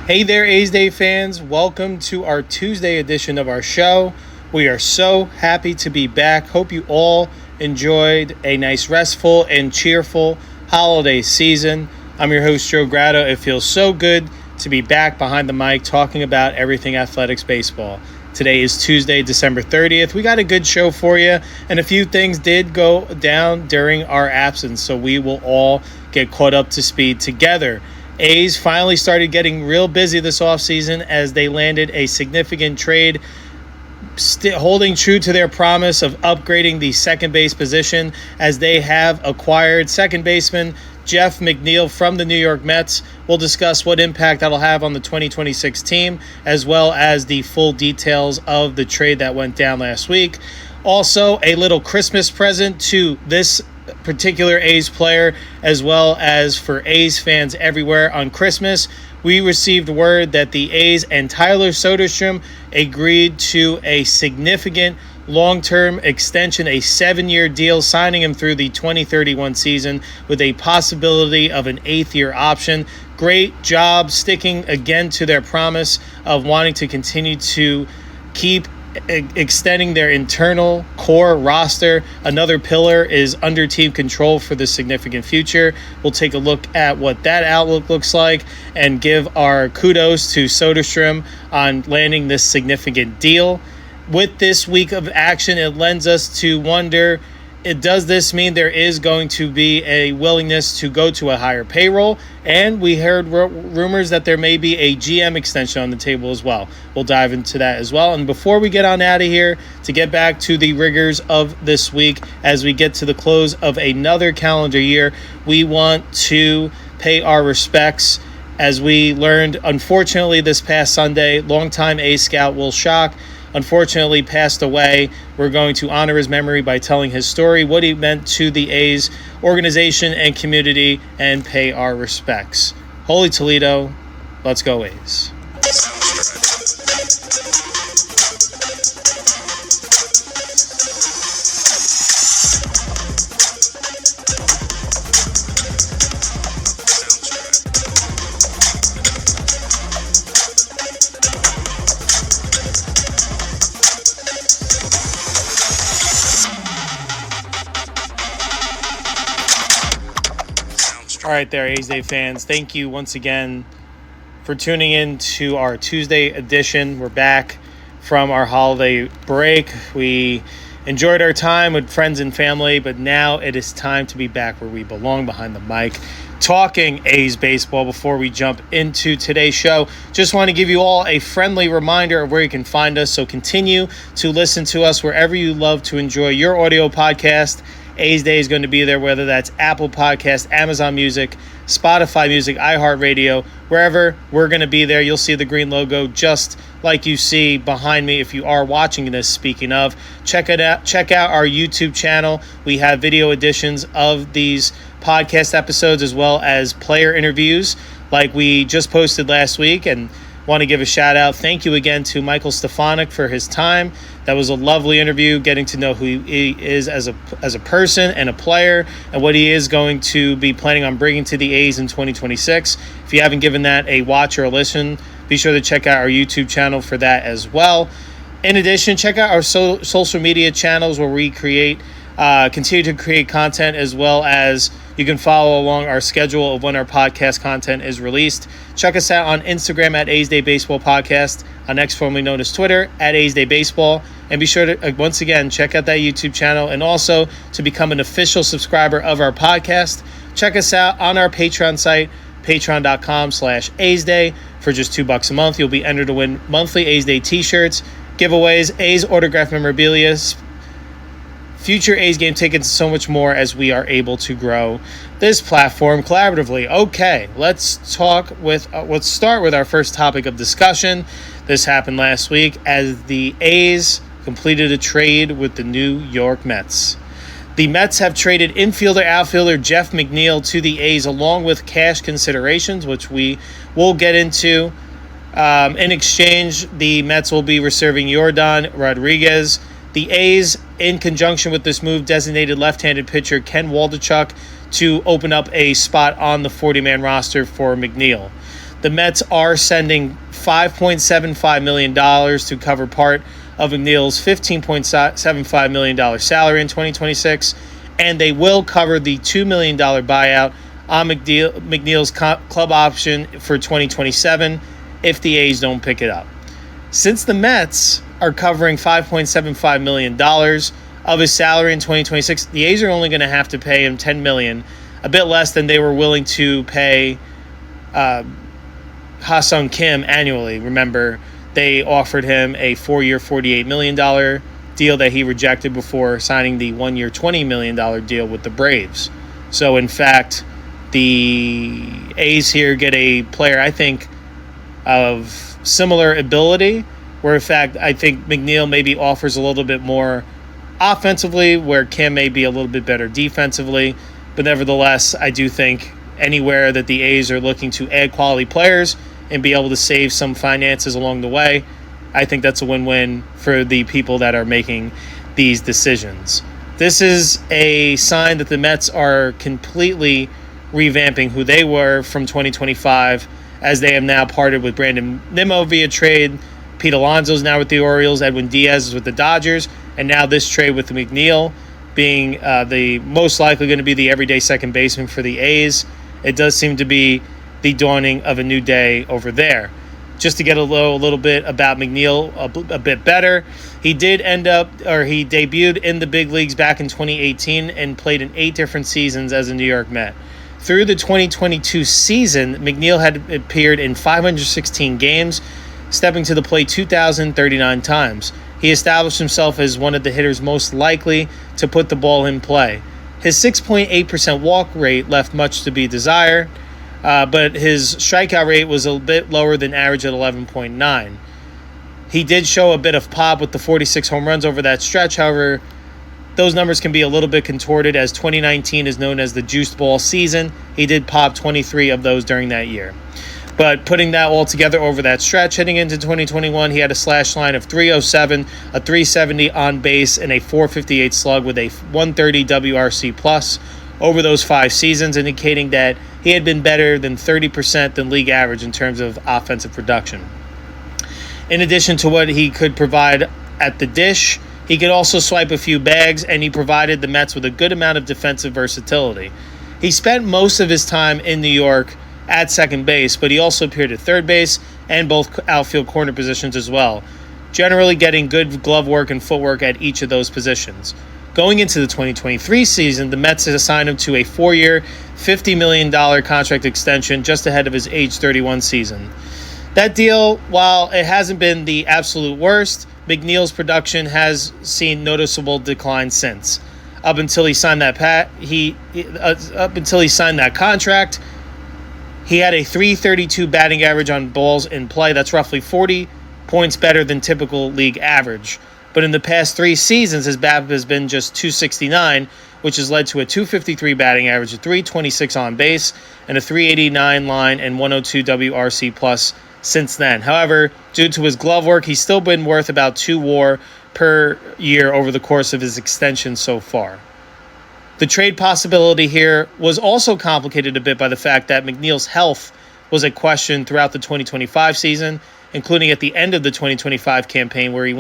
Hey there, A's Day fans. Welcome to our Tuesday edition of our show. We are so happy to be back. Hope you all enjoyed a nice, restful, and cheerful holiday season. I'm your host, Joe Grado. It feels so good to be back behind the mic talking about everything athletics baseball. Today is Tuesday, December 30th. We got a good show for you, and a few things did go down during our absence, so we will all get caught up to speed together. A's finally started getting real busy this offseason as they landed a significant trade, holding true to their promise of upgrading the second base position, as they have acquired second baseman Jeff McNeil from the New York Mets. We'll discuss what impact that'll have on the 2026 team, as well as the full details of the trade that went down last week. Also, a little Christmas present to this particular A's player, as well as for A's fans everywhere. On Christmas, we received word that the A's and Tyler Soderstrom agreed to a significant long-term extension, a 7-year deal, signing him through the 2031 season with a possibility of an 8th-year option. Great job sticking again to their promise of wanting to continue to keep extending their internal core roster. Another pillar is under team control for the significant future. We'll take a look at what that outlook looks like and give our kudos to Soderstrom on landing this significant deal. With this week of action, it lends us to wonder, does this mean there is going to be a willingness to go to a higher payroll? And we heard rumors that there may be a GM extension on the table as well. We'll dive into that as well. And before we get on out of here, to get back to the rigors of this week, as we get to the close of another calendar year, we want to pay our respects. As we learned, unfortunately, this past Sunday, longtime A's scout Will Schock unfortunately passed away. We're going to honor his memory by telling his story, what he meant to the A's organization and community, and pay our respects. Holy Toledo, let's go A's. All right there, A's Day fans. Thank you once again for tuning in to our Tuesday edition. We're back from our holiday break. We enjoyed our time with friends and family, but now it is time to be back where we belong, behind the mic, talking A's baseball. Before we jump into today's show, just want to give you all a friendly reminder of where you can find us. So continue to listen to us wherever you love to enjoy your audio podcast. A's Day is going to be there, whether that's Apple Podcast, Amazon Music, Spotify Music, iHeartRadio, wherever, we're going to be there. You'll see the green logo just like you see behind me if you are watching this. Speaking of, check out our YouTube channel. We have video editions of these podcast episodes, as well as player interviews like we just posted last week, and want to give a shout out. Thank you again to Michael Stefanik for his time. That was a lovely interview, getting to know who he is as a person and a player, and what he is going to be planning on bringing to the A's in 2026. If you haven't given that a watch or a listen, be sure to check out our YouTube channel for that as well. In addition, check out our social media channels where we continue to create content, as well as you can follow along our schedule of when our podcast content is released. Check us out on Instagram at A's Day Baseball Podcast, on X, formerly known as Twitter, at A's Day Baseball. And be sure to, once again, check out that YouTube channel. And also, to become an official subscriber of our podcast, check us out on our Patreon site, patreon.com/A's Day. For just $2 a month, you'll be entered to win monthly A's Day t-shirts, giveaways, A's autographed memorabilia, future A's game tickets, and so much more, as we are able to grow this platform collaboratively. Okay, let's start with our first topic of discussion. This happened last week as the A's completed a trade with the New York Mets. The Mets have traded outfielder Jeff McNeil to the A's, along with cash considerations, which we will get into. In exchange, the Mets will be receiving Yordan Rodriguez. The A's, in conjunction with this move, designated left-handed pitcher Ken Waldichuk to open up a spot on the 40-man roster for McNeil. The Mets are sending $5.75 million to cover part of McNeil's $15.75 million salary in 2026, and they will cover the $2 million buyout on McNeil's club option for 2027 if the A's don't pick it up. Since the Mets are covering $5.75 million of his salary in 2026, the A's are only going to have to pay him $10 million, a bit less than they were willing to pay Ha-Seong Kim annually. Remember, they offered him a 4-year, $48 million deal that he rejected before signing the 1-year, $20 million deal with the Braves. So, in fact, the A's here get a player, I think, of similar ability, where, in fact, I think McNeil maybe offers a little bit more offensively, where Kim may be a little bit better defensively. But nevertheless, I do think anywhere that the A's are looking to add quality players and be able to save some finances along the way, I think that's a win-win for the people that are making these decisions. This is a sign that the Mets are completely revamping who they were from 2025, as they have now parted with Brandon Nimmo via trade. Pete Alonso's now with the Orioles, Edwin Diaz is with the Dodgers, and now this trade with McNeil being the most likely going to be the everyday second baseman for the A's. It does seem to be the dawning of a new day over there. Just to get a little bit about McNeil a bit better, he debuted in the big leagues back in 2018 and played in 8 different seasons as a New York Met. Through the 2022 season, McNeil had appeared in 516 games, stepping to the plate 2,039 times. He established himself as one of the hitters most likely to put the ball in play. His 6.8% walk rate left much to be desired, but his strikeout rate was a bit lower than average at 11.9. He did show a bit of pop with the 46 home runs over that stretch. However, those numbers can be a little bit contorted, as 2019 is known as the juiced ball season. He did pop 23 of those during that year. But putting that all together over that stretch, heading into 2021, he had a slash line of 307, a 370 on base, and a 458 slug with a 130 WRC plus over those 5 seasons, indicating that he had been better than 30% than league average in terms of offensive production. In addition to what he could provide at the dish, he could also swipe a few bags, and he provided the Mets with a good amount of defensive versatility. He spent most of his time in New York at second base, but he also appeared at third base and both outfield corner positions as well, generally getting good glove work and footwork at each of those positions. Going into the 2023 season, the Mets assigned him to a 4-year, $50 million contract extension just ahead of his age 31 season. That deal, while it hasn't been the absolute worst, McNeil's production has seen noticeable decline since. Up until he signed that contract, he had a .332 batting average on balls in play. That's roughly 40 points better than typical league average. But in the past 3 seasons, his BABIP has been just .269, which has led to a .253 batting average, a .326 on base, and a .389 line and 102 WRC plus since then. However, due to his glove work, he's still been worth about 2 WAR per year over the course of his extension so far. The trade possibility here was also complicated a bit by the fact that McNeil's health was a question throughout the 2025 season, including at the end of the 2025 campaign, where he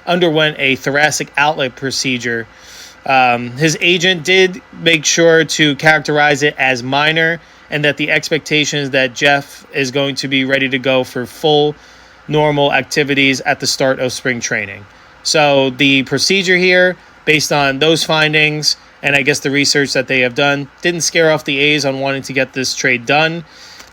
underwent a thoracic outlet procedure. His agent did make sure to characterize it as minor, and that the expectation is that Jeff is going to be ready to go for full normal activities at the start of spring training. So the procedure here, based on those findings, and I guess the research that they have done, didn't scare off the A's on wanting to get this trade done.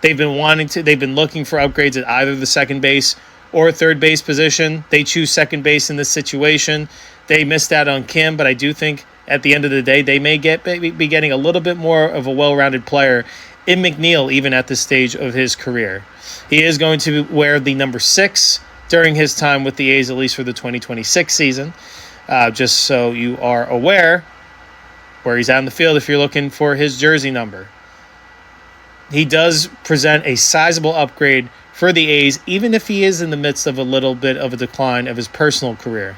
They've been looking for upgrades at either the second base or third base position. They choose second base in this situation. They missed out on Kim, but I do think at the end of the day, they may be getting a little bit more of a well-rounded player in McNeil, even at this stage of his career. He is going to wear the number 6 during his time with the A's, at least for the 2026 season. Just so you are aware where he's out in the field if you're looking for his jersey number. He does present a sizable upgrade for the A's, even if he is in the midst of a little bit of a decline of his personal career.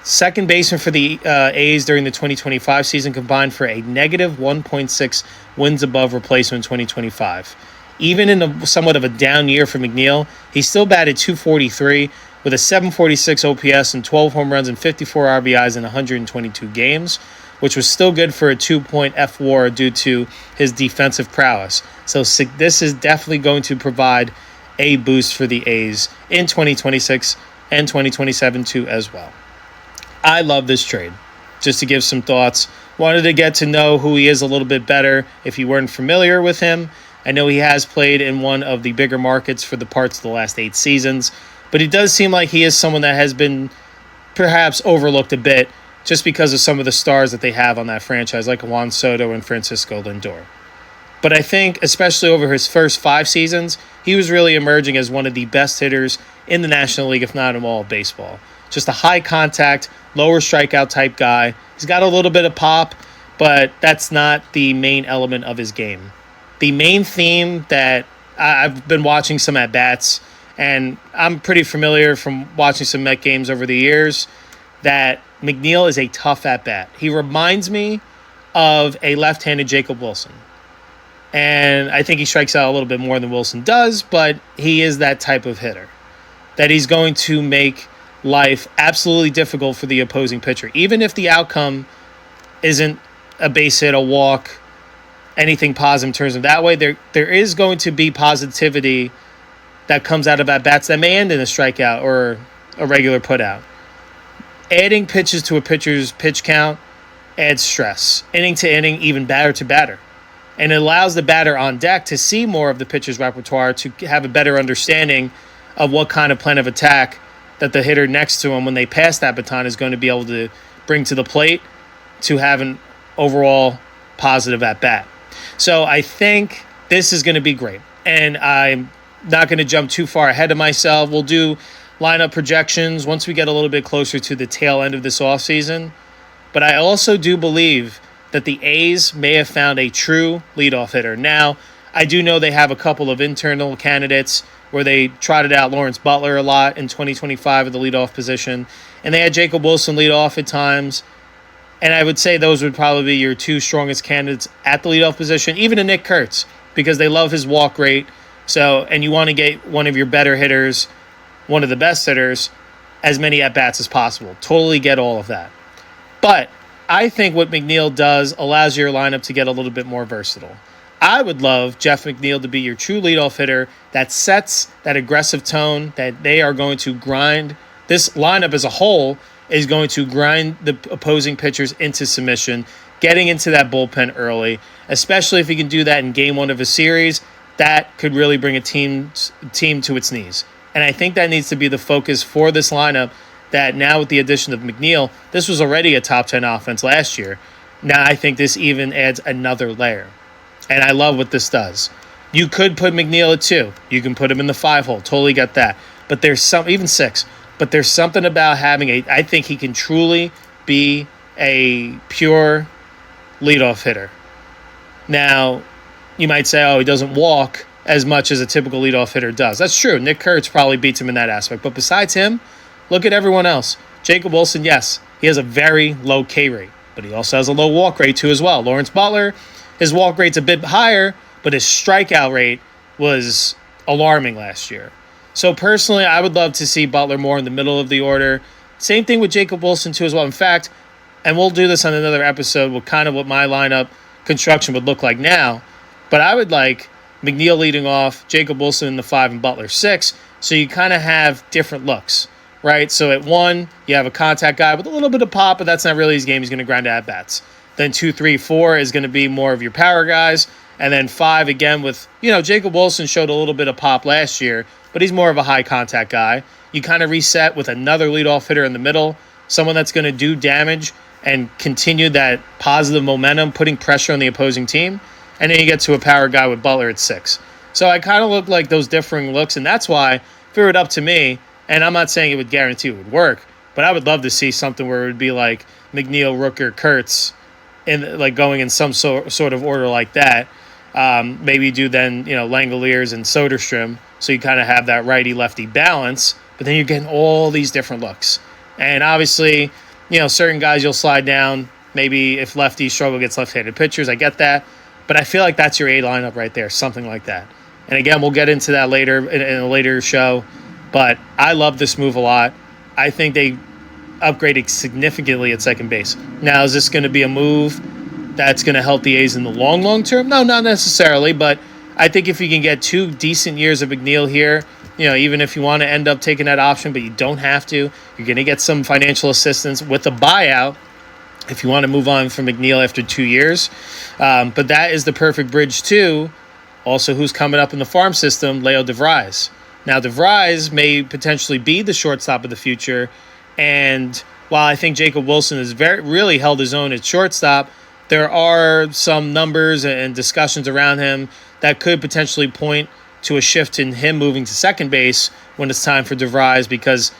Second baseman for the A's during the 2025 season combined for a negative 1.6 wins above replacement 2025. even in somewhat of a down year for McNeil, he still batted .243 with a .746 OPS and 12 home runs and 54 RBIs in 122 games, which was still good for a 2-point F-WAR due to his defensive prowess. So this is definitely going to provide a boost for the A's in 2026 and 2027 too as well. I love this trade. Just to give some thoughts, wanted to get to know who he is a little bit better if you weren't familiar with him. I know he has played in one of the bigger markets for the parts of the last 8 seasons, but he does seem like he is someone that has been perhaps overlooked a bit just because of some of the stars that they have on that franchise, like Juan Soto and Francisco Lindor. But I think, especially over his first 5 seasons, he was really emerging as one of the best hitters in the National League, if not in all of baseball. Just a high-contact, lower strikeout type guy. He's got a little bit of pop, but that's not the main element of his game. The main theme that I've been watching some at-bats, and I'm pretty familiar from watching some Met games over the years, that McNeil is a tough at-bat. He reminds me of a left-handed Jacob Wilson. And I think he strikes out a little bit more than Wilson does, but he is that type of hitter. That he's going to make life absolutely difficult for the opposing pitcher. Even if the outcome isn't a base hit, a walk, anything positive in terms of that way, there is going to be positivity that comes out of at-bats that may end in a strikeout or a regular putout. Adding pitches to a pitcher's pitch count adds stress. Inning to inning, even batter to batter. And it allows the batter on deck to see more of the pitcher's repertoire, to have a better understanding of what kind of plan of attack that the hitter next to him, when they pass that baton, is going to be able to bring to the plate to have an overall positive at-bat. So I think this is going to be great. And I'm not going to jump too far ahead of myself. We'll do lineup projections once we get a little bit closer to the tail end of this offseason. But I also do believe that the A's may have found a true leadoff hitter. Now, I do know they have a couple of internal candidates where they trotted out Lawrence Butler a lot in 2025 at the leadoff position, and they had Jacob Wilson lead off at times. And I would say those would probably be your 2 strongest candidates at the leadoff position, even to Nick Kurtz, because they love his walk rate. So, and you want to get one of your better hitters, one of the best hitters, as many at-bats as possible. Totally get all of that. But I think what McNeil does allows your lineup to get a little bit more versatile. I would love Jeff McNeil to be your true leadoff hitter that sets that aggressive tone, that they are going to grind. This lineup as a whole is going to grind the opposing pitchers into submission, getting into that bullpen early, especially if he can do that in game 1 of a series. That could really bring a team to its knees. And I think that needs to be the focus for this lineup, that now with the addition of McNeil, this was already a top 10 offense last year. Now I think this even adds another layer. And I love what this does. You could put McNeil at 2. You can put him in the 5 hole. Totally get that. But there's even 6. But there's something about having I think he can truly be a pure leadoff hitter. Now, you might say, oh, he doesn't walk as much as a typical leadoff hitter does. That's true. Nick Kurtz probably beats him in that aspect. But besides him, look at everyone else. Jacob Wilson, yes, he has a very low K rate, but he also has a low walk rate too as well. Lawrence Butler, his walk rate's a bit higher, but his strikeout rate was alarming last year. So personally, I would love to see Butler more in the middle of the order. Same thing with Jacob Wilson too as well. In fact, and we'll do this on another episode with kind of what my lineup construction would look like now, but I would like McNeil leading off, Jacob Wilson in the 5, and Butler 6, so you kind of have different looks. Right, so at 1, you have a contact guy with a little bit of pop, but that's not really his game. He's going to grind at-bats. Then 2, 3, 4 is going to be more of your power guys. And then 5, again, with, Jacob Wilson showed a little bit of pop last year, but he's more of a high-contact guy. You kind of reset with another leadoff hitter in the middle, someone that's going to do damage and continue that positive momentum, putting pressure on the opposing team. And then you get to a power guy with Butler at 6. So I kind of look like those differing looks, and that's why, if it were up to me, and I'm not saying it would guarantee it would work, but I would love to see something where it would be like McNeil, Rooker, Kurtz, in like going in some sort of order like that. Maybe do then Langoliers and Soderstrom, so you kind of have that righty-lefty balance. But then you're getting all these different looks, and obviously, certain guys you'll slide down. Maybe if lefties struggle against left-handed pitchers, I get that, but I feel like that's your A lineup right there, something like that. And again, we'll get into that later in a later show. But I love this move a lot. I think they upgraded significantly at second base. Now, is this going to be a move that's going to help the A's in the long term? No, not necessarily. But I think if you can get 2 decent years of McNeil here, even if you want to end up taking that option, but you don't have to, you're going to get some financial assistance with a buyout if you want to move on from McNeil after 2 years. But that is the perfect bridge to also who's coming up in the farm system, Leo DeVries. Now, DeVries may potentially be the shortstop of the future. And while I think Jacob Wilson has really held his own at shortstop, there are some numbers and discussions around him that could potentially point to a shift in him moving to second base when it's time for DeVries, because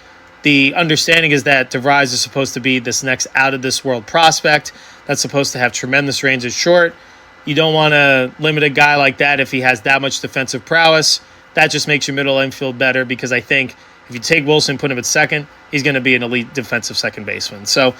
the understanding is that DeVries is supposed to be this next out-of-this-world prospect that's supposed to have tremendous range at short. You don't want to limit a guy like that if he has that much defensive prowess. That just makes your middle infield better, because I think if you take Wilson, put him at second, he's going to be an elite defensive second baseman. So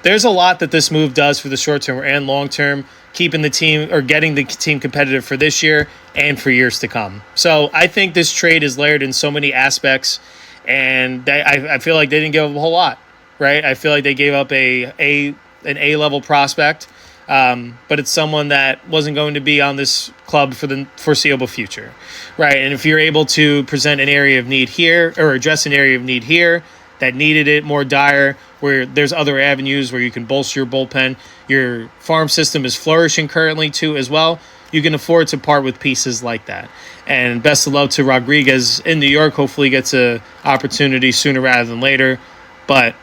there's a lot that this move does for the short term and long term, keeping the team or getting the team competitive for this year and for years to come. So I think this trade is layered in so many aspects, and I feel like they didn't give up a whole lot, right? I feel like they gave up an A-level prospect, but it's someone that wasn't going to be on this club for the foreseeable future, right? And if you're able to present an area of need here, or address an area of need here that needed it more dire, where there's other avenues where you can bolster your bullpen, your farm system is flourishing currently too as well, you can afford to part with pieces like that. And best of luck to Rodriguez in New York. Hopefully he gets an opportunity sooner rather than later. But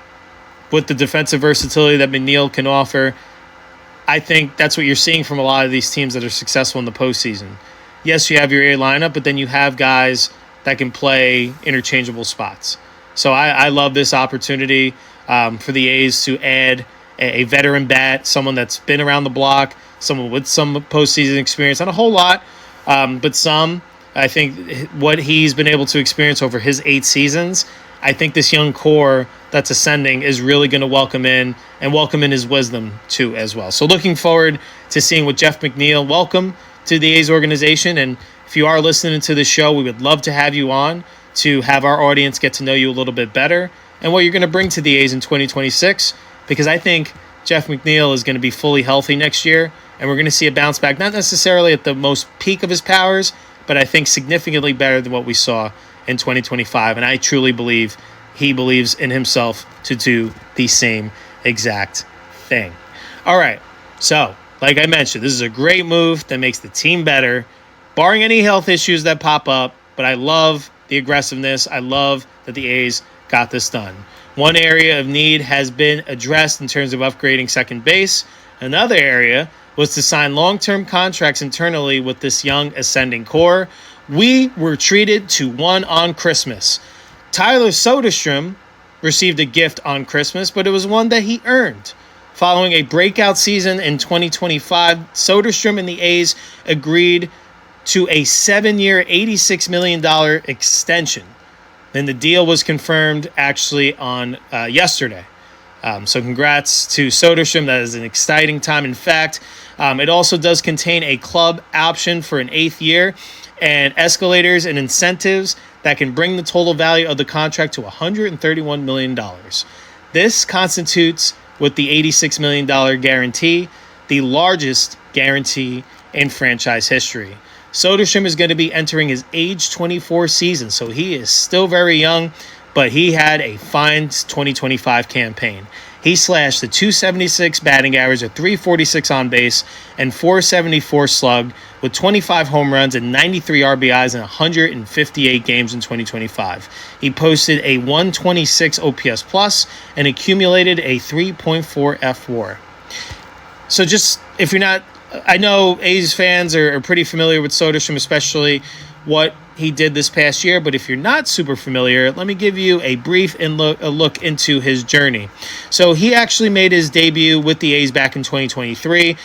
with the defensive versatility that McNeil can offer, I think that's what you're seeing from a lot of these teams that are successful in the postseason. Yes, you have your A lineup, but then you have guys that can play interchangeable spots. So I love this opportunity for the A's to add a veteran bat, someone that's been around the block, someone with some postseason experience, not a whole lot, but some. I think what he's been able to experience over his 8 seasons, I think this young core that's ascending is really going to welcome in his wisdom too as well. So looking forward to seeing what Jeff McNeil, welcome to the A's organization. And if you are listening to the show, we would love to have you on to have our audience get to know you a little bit better and what you're going to bring to the A's in 2026, because I think Jeff McNeil is going to be fully healthy next year, and we're going to see a bounce back, not necessarily at the most peak of his powers, but I think significantly better than what we saw in 2025. And I truly believe he believes in himself to do the same exact thing. All right. So, like I mentioned, this is a great move that makes the team better, barring any health issues that pop up. But I love the aggressiveness. I love that the A's got this done. One area of need has been addressed in terms of upgrading second base. Another area was to sign long-term contracts internally with this young ascending core. We were treated to one on Christmas. Tyler Soderstrom received a gift on Christmas, but it was one that he earned. Following a breakout season in 2025, Soderstrom and the A's agreed to a 7-year, $86 million extension. Then the deal was confirmed actually on yesterday. So congrats to Soderstrom. That is an exciting time. In fact, it also does contain a club option for an 8th year and escalators and incentives that can bring the total value of the contract to $131 million. This constitutes, with the $86 million guarantee, the largest guarantee in franchise history. Soderstrom is going to be entering his age 24 season, so he is still very young, but he had a fine 2025 campaign. He slashed the .276 batting average, a .346 on base, and .474 slug with 25 home runs and 93 RBIs in 158 games in 2025. He posted a .126 OPS plus and accumulated a 3.4 F/WAR. So just, if you're not, I know A's fans are pretty familiar with Soderstrom, especially what he did this past year, but if you're not super familiar, let me give you a brief look into his journey. So he actually made his debut with the A's back in 2023.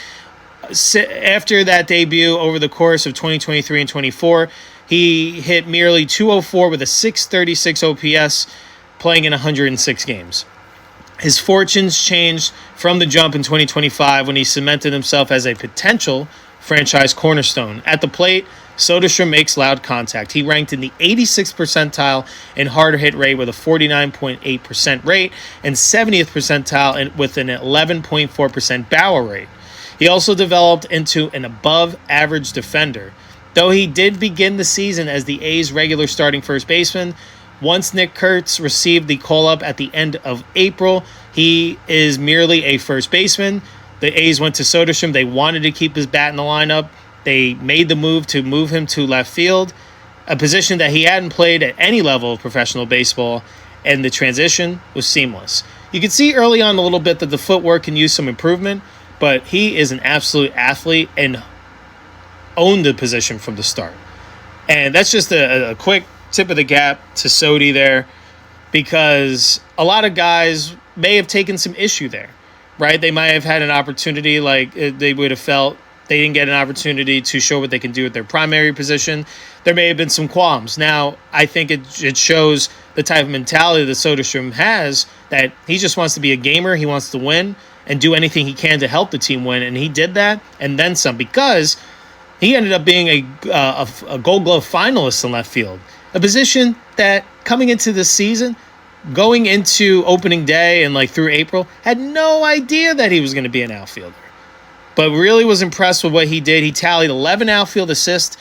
After that debut, over the course of 2023 and 24, he hit merely .204 with a .636 OPS, playing in 106 games. His fortunes changed from the jump in 2025 when he cemented himself as a potential franchise cornerstone. At the plate, Soderstrom makes loud contact. He ranked in the 86th percentile in hard hit rate with a 49.8% rate and 70th percentile with an 11.4% barrel rate. He also developed into an above-average defender, though he did begin the season as the A's regular starting first baseman. Once Nick Kurtz received the call-up at the end of April, he is merely a first baseman. The A's went to Soderstrom. They wanted to keep his bat in the lineup. They made the move to move him to left field, a position that he hadn't played at any level of professional baseball, and the transition was seamless. You can see early on a little bit that the footwork can use some improvement, but he is an absolute athlete and owned the position from the start. And that's just a quick tip of the cap to Sodi there, because a lot of guys may have taken some issue there, right? They might have had an opportunity, like they would have felt they didn't get an opportunity to show what they can do at their primary position. There may have been some qualms. Now, I think it shows the type of mentality that Soderstrom has, that he just wants to be a gamer. He wants to win and do anything he can to help the team win. And he did that and then some, because he ended up being a Gold Glove finalist in left field, a position that coming into this season, going into opening day and like through April, had no idea that he was going to be an outfielder. But really was impressed with what he did. He tallied 11 outfield assists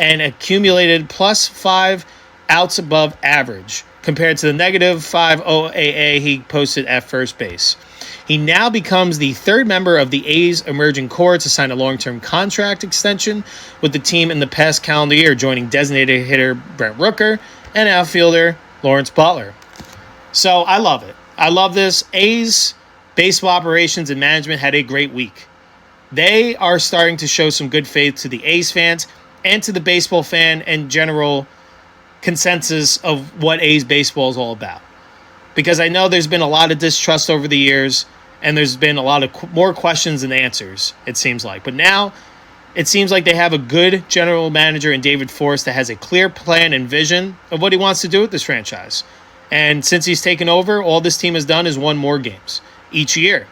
and accumulated plus 5 outs above average compared to the negative 5 OAA he posted at first base. He now becomes the third member of the A's emerging core to sign a long-term contract extension with the team in the past calendar year, joining designated hitter Brent Rooker and outfielder Lawrence Butler. So I love it. I love this. A's baseball operations and management had a great week. They are starting to show some good faith to the A's fans and to the baseball fan and general consensus of what A's baseball is all about. Because I know there's been a lot of distrust over the years, and there's been a lot of more questions than answers, it seems like. But now it seems like they have a good general manager in David Forst that has a clear plan and vision of what he wants to do with this franchise. And since he's taken over, all this team has done is won more games each year.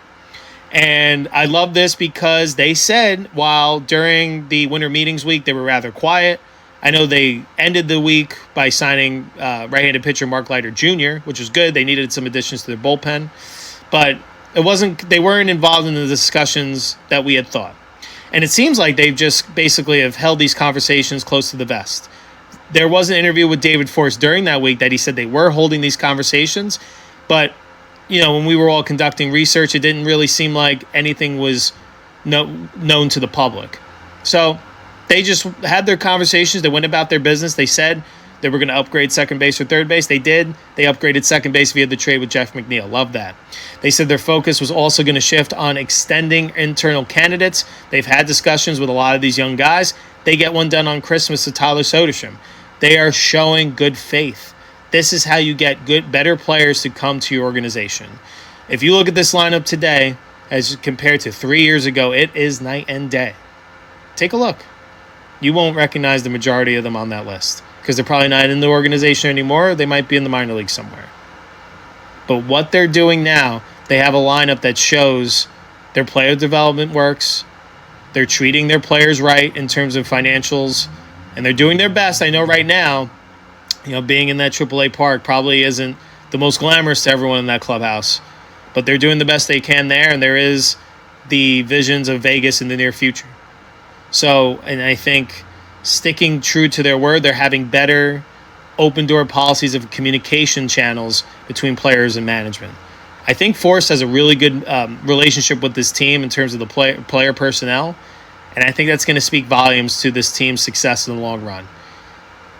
And I love this because they said while during the winter meetings week they were rather quiet. I know they ended the week by signing right-handed pitcher Mark Leiter Jr., which was good. They needed some additions to their bullpen. But they weren't involved in the discussions that we had thought. And it seems like they've just basically have held these conversations close to the vest. There was an interview with David Forst during that week that he said they were holding these conversations, but when we were all conducting research, it didn't really seem like anything was known to the public. So they just had their conversations. They went about their business. They said they were going to upgrade second base or third base. They did. They upgraded second base via the trade with Jeff McNeil. Love that. They said their focus was also going to shift on extending internal candidates. They've had discussions with a lot of these young guys. They get one done on Christmas to Tyler Soderstrom. They are showing good faith. This is how you get better players to come to your organization. If you look at this lineup today as compared to 3 years ago, it is night and day. Take a look. You won't recognize the majority of them on that list because they're probably not in the organization anymore. They might be in the minor league somewhere. But what they're doing now, they have a lineup that shows their player development works. They're treating their players right in terms of financials, and they're doing their best. I know right now, being in that AAA park probably isn't the most glamorous to everyone in that clubhouse, but they're doing the best they can there, and there is the visions of Vegas in the near future. So, and I think sticking true to their word, they're having better open-door policies of communication channels between players and management. I think Forst has a really good relationship with this team in terms of the player personnel, and I think that's going to speak volumes to this team's success in the long run.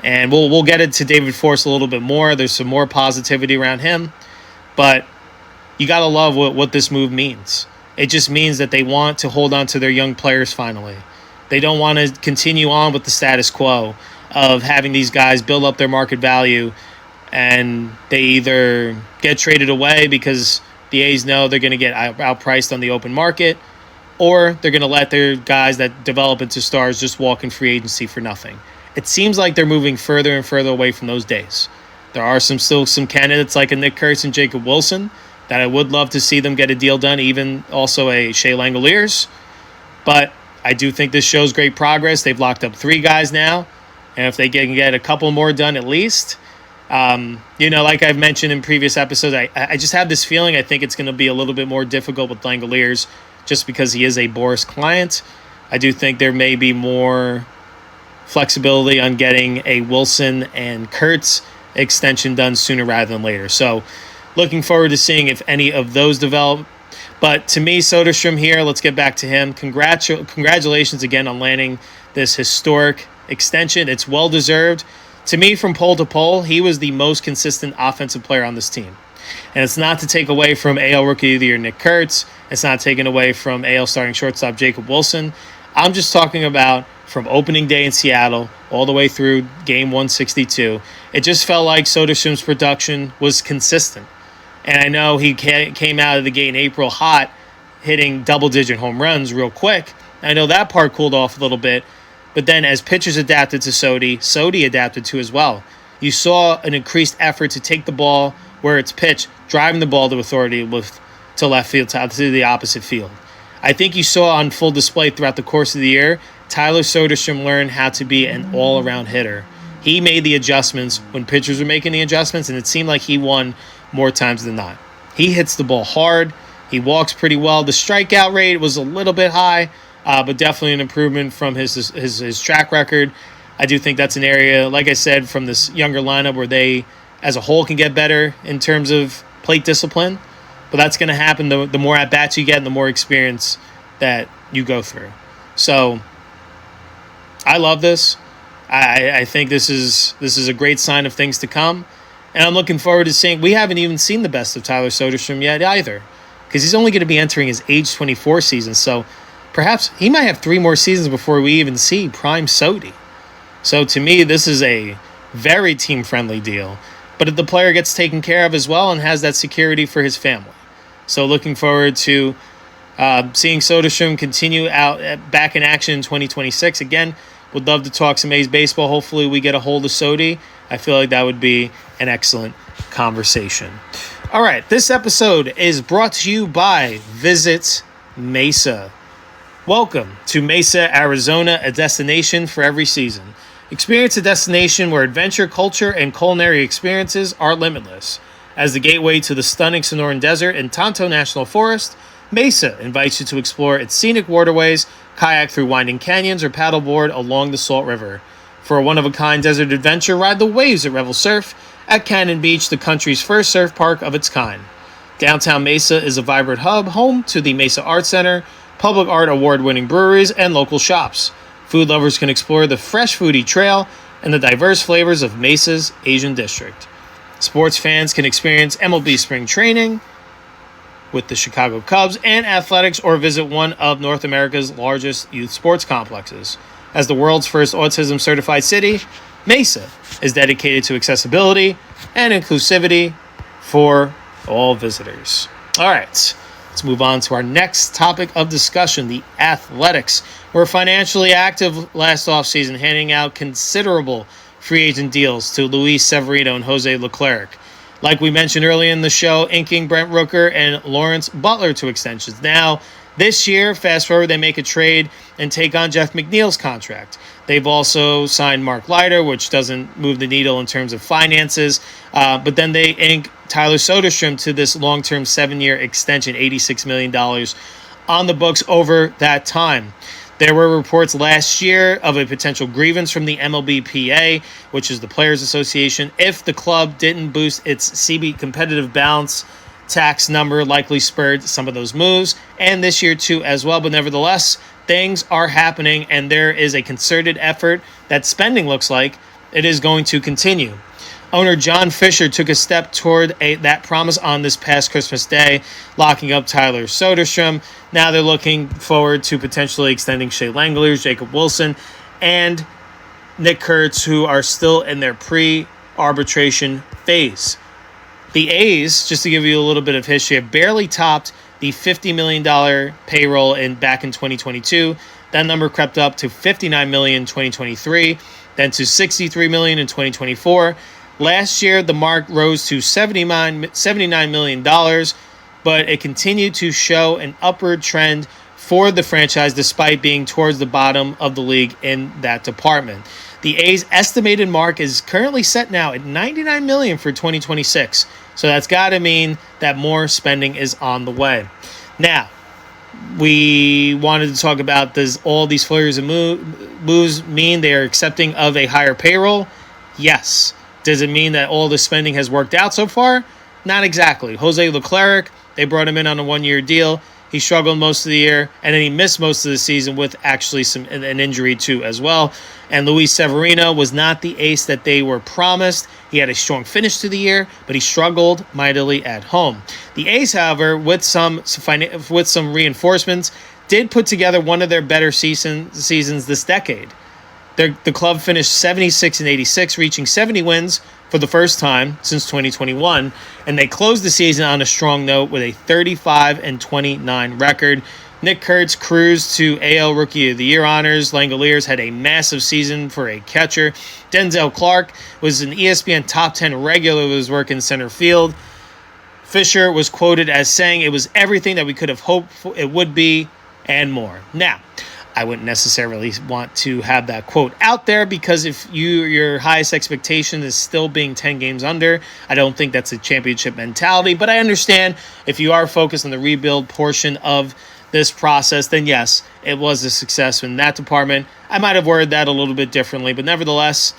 And we'll get into David Forst a little bit more. There's some more positivity around him, but you got to love what this move means. It just means that they want to hold on to their young players finally. They don't want to continue on with the status quo of having these guys build up their market value and they either get traded away because the A's know they're going to get outpriced on the open market, or they're going to let their guys that develop into stars just walk in free agency for nothing. It seems like they're moving further and further away from those days. There are still some candidates like a Nick Kurtz and Jacob Wilson that I would love to see them get a deal done, even also a Shea Langoliers. But I do think this shows great progress. They've locked up 3 guys now, and if they can get a couple more done at least, like I've mentioned in previous episodes, I just have this feeling I think it's going to be a little bit more difficult with Langoliers just because he is a Boris client. I do think there may be more flexibility on getting a Wilson and Kurtz extension done sooner rather than later. So looking forward to seeing if any of those develop. But to me, Soderstrom here, let's get back to him. Congratulations again on landing this historic extension. It's well-deserved. To me, from pole to pole, he was the most consistent offensive player on this team. And it's not to take away from AL Rookie of the Year Nick Kurtz. It's not taken away from AL starting shortstop Jacob Wilson. I'm just talking about from opening day in Seattle all the way through game 162. It just felt like Soderstrom's production was consistent. And I know he came out of the gate in April hot, hitting double-digit home runs real quick. I know that part cooled off a little bit. But then as pitchers adapted to Sodi adapted to as well. You saw an increased effort to take the ball where it's pitched, driving the ball to authority to left field, to the opposite field. I think you saw on full display throughout the course of the year, Tyler Soderstrom learned how to be an all-around hitter. He made the adjustments when pitchers were making the adjustments, and it seemed like he won more times than not. He hits the ball hard. He walks pretty well. The strikeout rate was a little bit high, but definitely an improvement from his track record. I do think that's an area, like I said, from this younger lineup where they, as a whole, can get better in terms of plate discipline. But that's going to happen the more at-bats you get and the more experience that you go through. So I love this. I think this is a great sign of things to come. And I'm looking forward to seeing – we haven't even seen the best of Tyler Soderstrom yet either, because he's only going to be entering his age 24 season. So perhaps he might have 3 more seasons before we even see prime Sodi. So to me, this is a very team-friendly deal. But if the player gets taken care of as well and has that security for his family. So looking forward to seeing Soderstrom continue out back in action in 2026. Again, would love to talk some A's baseball. Hopefully we get a hold of Sodi. I feel like that would be an excellent conversation. All right, this episode is brought to you by Visit Mesa. Welcome to Mesa, Arizona, a destination for every season. Experience a destination where adventure, culture, and culinary experiences are limitless. As the gateway to the stunning Sonoran Desert and Tonto National Forest, Mesa invites you to explore its scenic waterways, kayak through winding canyons, or paddleboard along the Salt River. For a one-of-a-kind desert adventure, ride the waves at Revel Surf at Cannon Beach, the country's first surf park of its kind. Downtown Mesa is a vibrant hub, home to the Mesa Art Center, public art award-winning breweries, and local shops. Food lovers can explore the Fresh Foodie Trail and the diverse flavors of Mesa's Asian District. Sports fans can experience MLB spring training with the Chicago Cubs and athletics, or visit one of North America's largest youth sports complexes. As the world's first autism-certified city, Mesa is dedicated to accessibility and inclusivity for all visitors. All right, let's move on to our next topic of discussion, the Athletics. We're financially active last offseason, handing out considerable free agent deals to Luis Severino and Jose Leclerc. Like we mentioned earlier in the show, inking Brent Rooker and Lawrence Butler to extensions. Now, this year, fast forward, they make a trade and take on Jeff McNeil's contract. They've also signed Mark Leiter, which doesn't move the needle in terms of finances. But then they ink Tyler Soderstrom to this long-term 7-year extension, $86 million on the books over that time. There were reports last year of a potential grievance from the MLBPA, which is the Players Association, if the club didn't boost its CB competitive balance tax number, likely spurred some of those moves, and this year too as well. But nevertheless, things are happening, and there is a concerted effort that spending looks like it is going to continue. Owner John Fisher took a step toward that promise on this past Christmas Day, locking up Tyler Soderstrom. Now they're looking forward to potentially extending Shea Langoliers, Jacob Wilson, and Nick Kurtz, who are still in their pre-arbitration phase. The A's, just to give you a little bit of history, have barely topped the $50 million payroll back in 2022. That number crept up to $59 million in 2023, then to $63 million in 2024. Last year, the mark rose to $79 million, but it continued to show an upward trend for the franchise despite being towards the bottom of the league in that department. The A's estimated mark is currently set now at $99 million for 2026. So that's got to mean that more spending is on the way. Now, we wanted to talk about, does all these flurries of moves mean they are accepting of a higher payroll? Yes. Does it mean that all the spending has worked out so far? Not exactly. Jose Leclerc, they brought him in on a one-year deal. He struggled most of the year, and then he missed most of the season with actually an injury too as well. And Luis Severino was not the ace that they were promised. He had a strong finish to the year, but he struggled mightily at home. The A's, however, with some reinforcements, did put together one of their better seasons this decade. The club finished 76-86, reaching 70 wins for the first time since 2021, and they closed the season on a strong note with a 35-29 record. Nick Kurtz cruised to AL Rookie of the Year honors. Langoliers had a massive season for a catcher. Denzel Clark was an ESPN top 10 regular with his work in center field. Fisher was quoted as saying it was everything that we could have hoped it would be and more. Now, I wouldn't necessarily want to have that quote out there because if your highest expectation is still being 10 games under, I don't think that's a championship mentality. But I understand if you are focused on the rebuild portion of this process, then yes, it was a success in that department. I might have worded that a little bit differently, but nevertheless,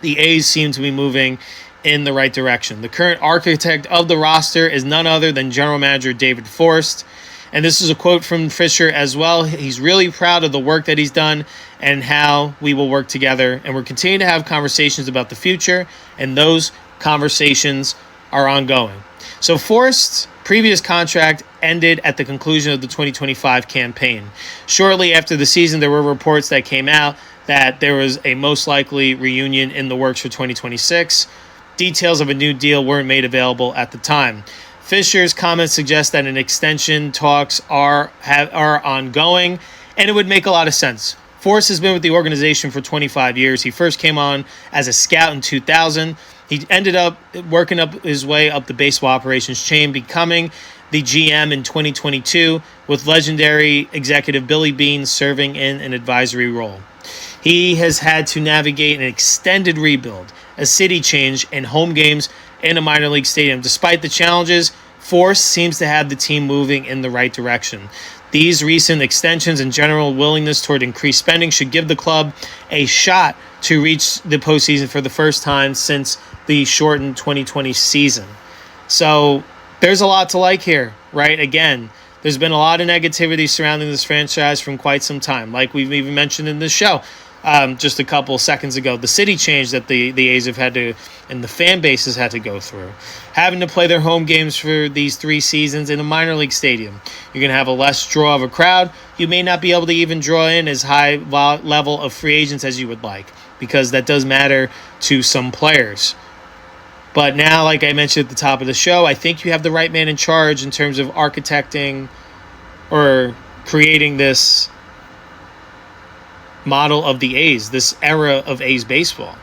the A's seem to be moving in the right direction. The current architect of the roster is none other than General Manager David Forst. And this is a quote from Fisher as well. He's really proud of the work that he's done and how we will work together. And we're continuing to have conversations about the future, and those conversations are ongoing. So Forst's previous contract ended at the conclusion of the 2025 campaign. Shortly after the season, there were reports that came out that there was a most likely reunion in the works for 2026. Details of a new deal weren't made available at the time. Fisher's comments suggest that an extension talks are ongoing, and it would make a lot of sense. Forst has been with the organization for 25 years. He first came on as a scout in 2000. He ended up working up his way up the baseball operations chain, becoming the GM in 2022, with legendary executive Billy Beane serving in an advisory role. He has had to navigate an extended rebuild, a city change, and home games in a minor league stadium. Despite the challenges, Forst seems to have the team moving in the right direction. These recent extensions and general willingness toward increased spending should give the club a shot to reach the postseason for the first time since the shortened 2020 season. So there's a lot to like here, right? Again, there's been a lot of negativity surrounding this franchise from quite some time, like we've even mentioned in this show. Just a couple seconds ago, the city change that the A's have had to, and the fan base has had to go through. Having to play their home games for these 3 seasons in a minor league stadium. You're going to have a less draw of a crowd. You may not be able to even draw in as high level of free agents as you would like, because that does matter to some players. But now, like I mentioned at the top of the show, I think you have the right man in charge in terms of architecting or creating this model of the A's, this era of A's baseball.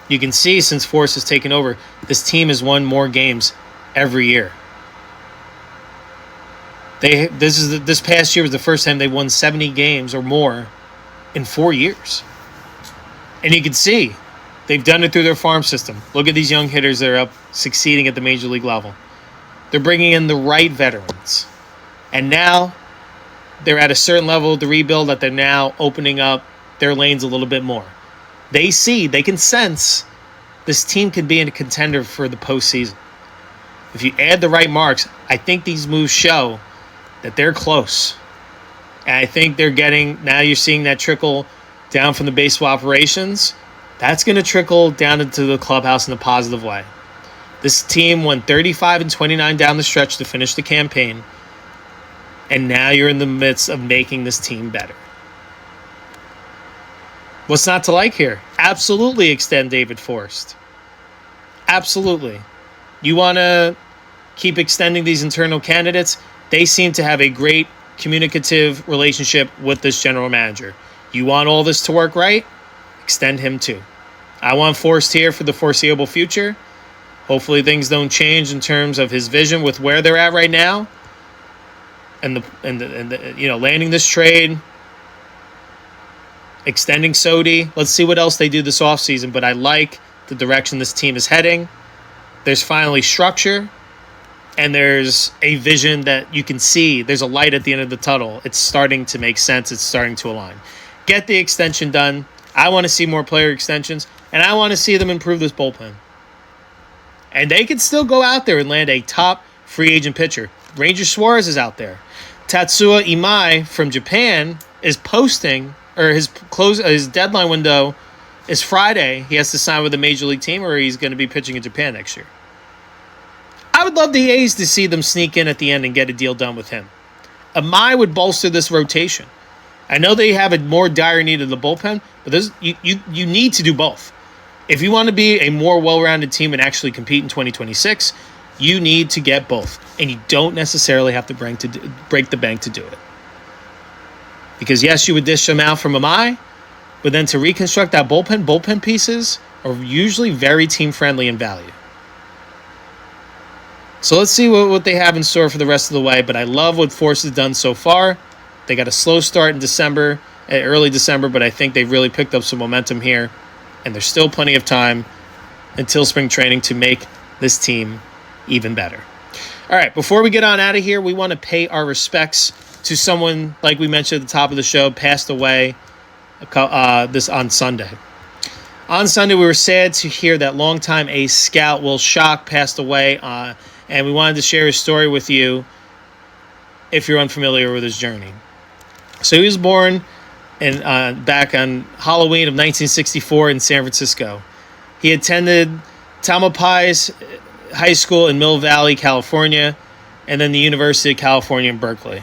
You can see since Forst has taken over, this team has won more games every year. This past year was the first time they won 70 games or more in 4 years. And you can see they've done it through their farm system. Look at these young hitters that are up succeeding at the major league level. They're bringing in the right veterans. And now they're at a certain level of the rebuild that they're now opening up their lanes a little bit more. They can sense this team could be a contender for the postseason. If you add the right marks, I think these moves show that they're close. And I think now you're seeing that trickle down from the baseball operations. That's going to trickle down into the clubhouse in a positive way. This team went 35-29 down the stretch to finish the campaign. And now you're in the midst of making this team better. What's not to like here? Absolutely extend David Forst. Absolutely. You want to keep extending these internal candidates? They seem to have a great communicative relationship with this general manager. You want all this to work right? Extend him too. I want Forst here for the foreseeable future. Hopefully things don't change in terms of his vision with where they're at right now. and landing this trade, extending Sodi. Let's see what else they do this offseason, but I like the direction this team is heading. There's finally structure, and there's a vision that you can see. There's a light at the end of the tunnel. It's starting to make sense. It's starting to align. Get the extension done. I want to see more player extensions, and I want to see them improve this bullpen. And they can still go out there and land a top free agent pitcher. Ranger Suarez is out there. Tatsuya Imai from Japan is posting, or his deadline window is Friday. He has to sign with a major league team, or he's going to be pitching in Japan next year. I would love the A's to see them sneak in at the end and get a deal done with him. Imai would bolster this rotation. I know they have a more dire need of the bullpen, but you need to do both. If you want to be a more well-rounded team and actually compete in 2026, you need to get both. And you don't necessarily have to break the bank to do it. Because yes, you would dish them out from Imai, but then to reconstruct that bullpen pieces are usually very team-friendly in value. So let's see what they have in store for the rest of the way. But I love what Force has done so far. They got a slow start in early December, but I think they've really picked up some momentum here. And there's still plenty of time until spring training to make this team even better. All right, before we get on out of here, we want to pay our respects to someone, like we mentioned at the top of the show, passed away on Sunday. On Sunday, we were sad to hear that longtime ace scout Will Schock passed away, and we wanted to share his story with you if you're unfamiliar with his journey. So he was born back on Halloween of 1964 in San Francisco. He attended Tamalpais High School in Mill Valley, California, and then the University of California in Berkeley.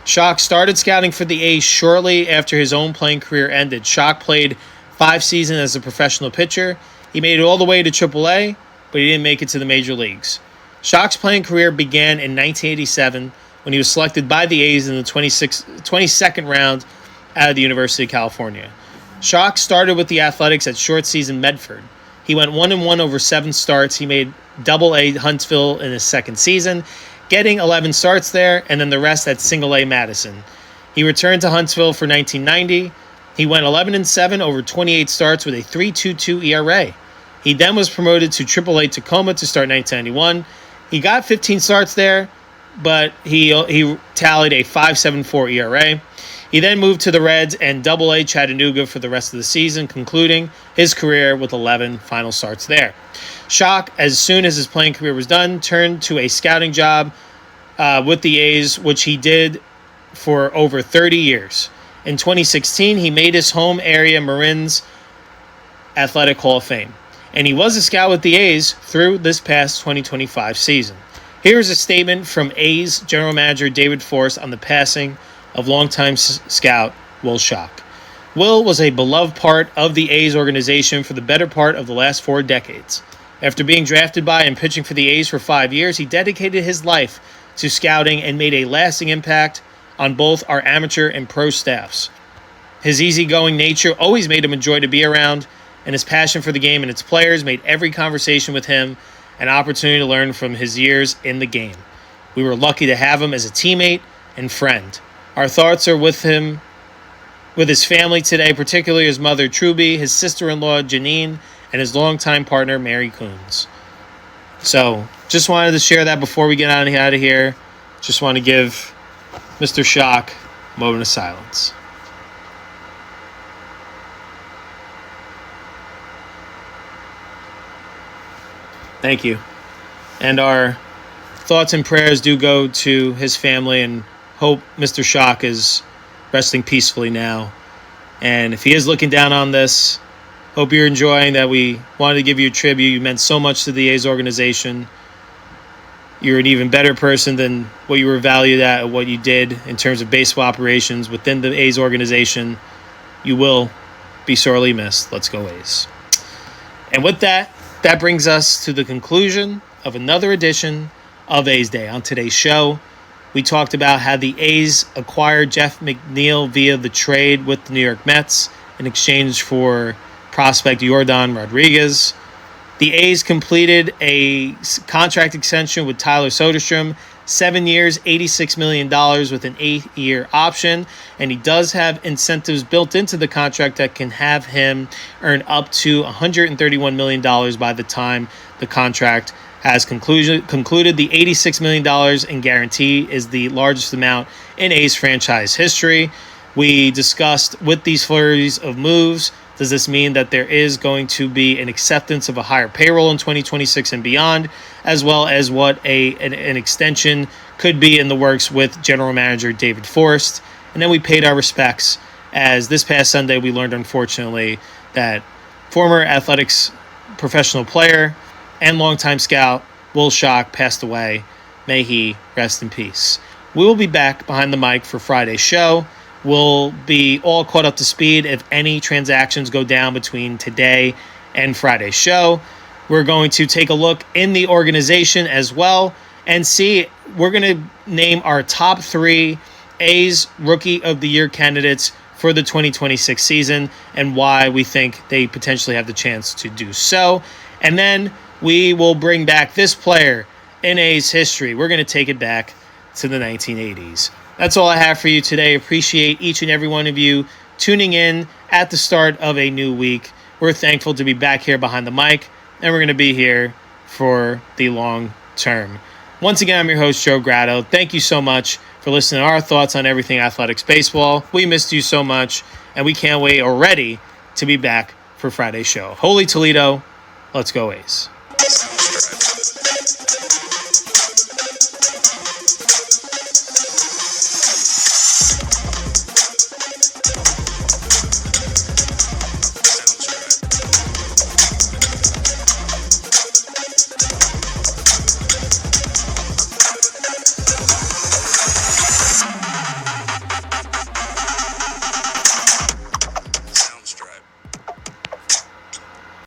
Schock started scouting for the A's shortly after his own playing career ended. Schock played 5 seasons as a professional pitcher. He made it all the way to AAA, but he didn't make it to the major leagues. Schock's playing career began in 1987 when he was selected by the A's in the 22nd round out of the University of California. Schock started with the Athletics at short season Medford. He went 1-1 over 7 starts. He made Double-A Huntsville in his second season, getting 11 starts there, and then the rest at Single-A Madison. He returned to Huntsville for 1990. He went 11-7 over 28 starts with a 3.22 ERA. He then was promoted to AAA Tacoma to start 1991. He got 15 starts there, but he tallied a 5.74 ERA. He then moved to the Reds and Double-A Chattanooga for the rest of the season, concluding his career with 11 final starts there. Schock, as soon as his playing career was done, turned to a scouting job with the A's, which he did for over 30 years. In 2016, he made his home area Marin's Athletic Hall of Fame, and he was a scout with the A's through this past 2025 season. Here's a statement from A's General Manager David Forst on the passing of longtime scout Will Schock. Will was a beloved part of the A's organization for the better part of the last 4 decades. After being drafted by and pitching for the A's for 5 years, he dedicated his life to scouting and made a lasting impact on both our amateur and pro staffs. His easygoing nature always made him a joy to be around, and his passion for the game and its players made every conversation with him an opportunity to learn from his years in the game. We were lucky to have him as a teammate and friend. Our thoughts are with him, with his family today, particularly his mother, Truby, his sister-in-law, Janine, and his longtime partner, Mary Coons. So, just wanted to share that before we get out of here. Just want to give Mr. Schock a moment of silence. Thank you. And our thoughts and prayers do go to his family, and hope Mr. Schock is resting peacefully now. And if he is looking down on this, hope you're enjoying that we wanted to give you a tribute. You meant so much to the A's organization. You're an even better person than what you were valued at, what you did in terms of baseball operations within the A's organization. You will be sorely missed. Let's go A's. And with that brings us to the conclusion of another edition of A's Day. On today's show, we talked about how the A's acquired Jeff McNeil via the trade with the New York Mets in exchange for prospect Yordan Rodriguez. The A's completed a contract extension with Tyler Soderstrom, 7 years, $86 million with an 8-year option. And he does have incentives built into the contract that can have him earn up to $131 million by the time the contract has concluded. The $86 million in guarantee is the largest amount in A's franchise history. We discussed with these flurries of moves, does this mean that there is going to be an acceptance of a higher payroll in 2026 and beyond, as well as what an extension could be in the works with general manager David Forst? And then we paid our respects, as this past Sunday we learned, unfortunately, that former athletics professional player and longtime scout Will Schock passed away. May he rest in peace. We will be back behind the mic for Friday's show. We'll be all caught up to speed if any transactions go down between today and Friday's show. We're going to take a look in the organization as well and see. We're going to name our top 3 A's Rookie of the Year candidates for the 2026 season and why we think they potentially have the chance to do so. And then we will bring back this player in A's history. We're going to take it back to the 1980s. That's all I have for you today. Appreciate each and every one of you tuning in at the start of a new week. We're thankful to be back here behind the mic, and we're going to be here for the long term. Once again, I'm your host, Joe Grado. Thank you so much for listening to our thoughts on everything athletics baseball. We missed you so much, and we can't wait already to be back for Friday's show. Holy Toledo, let's go A's.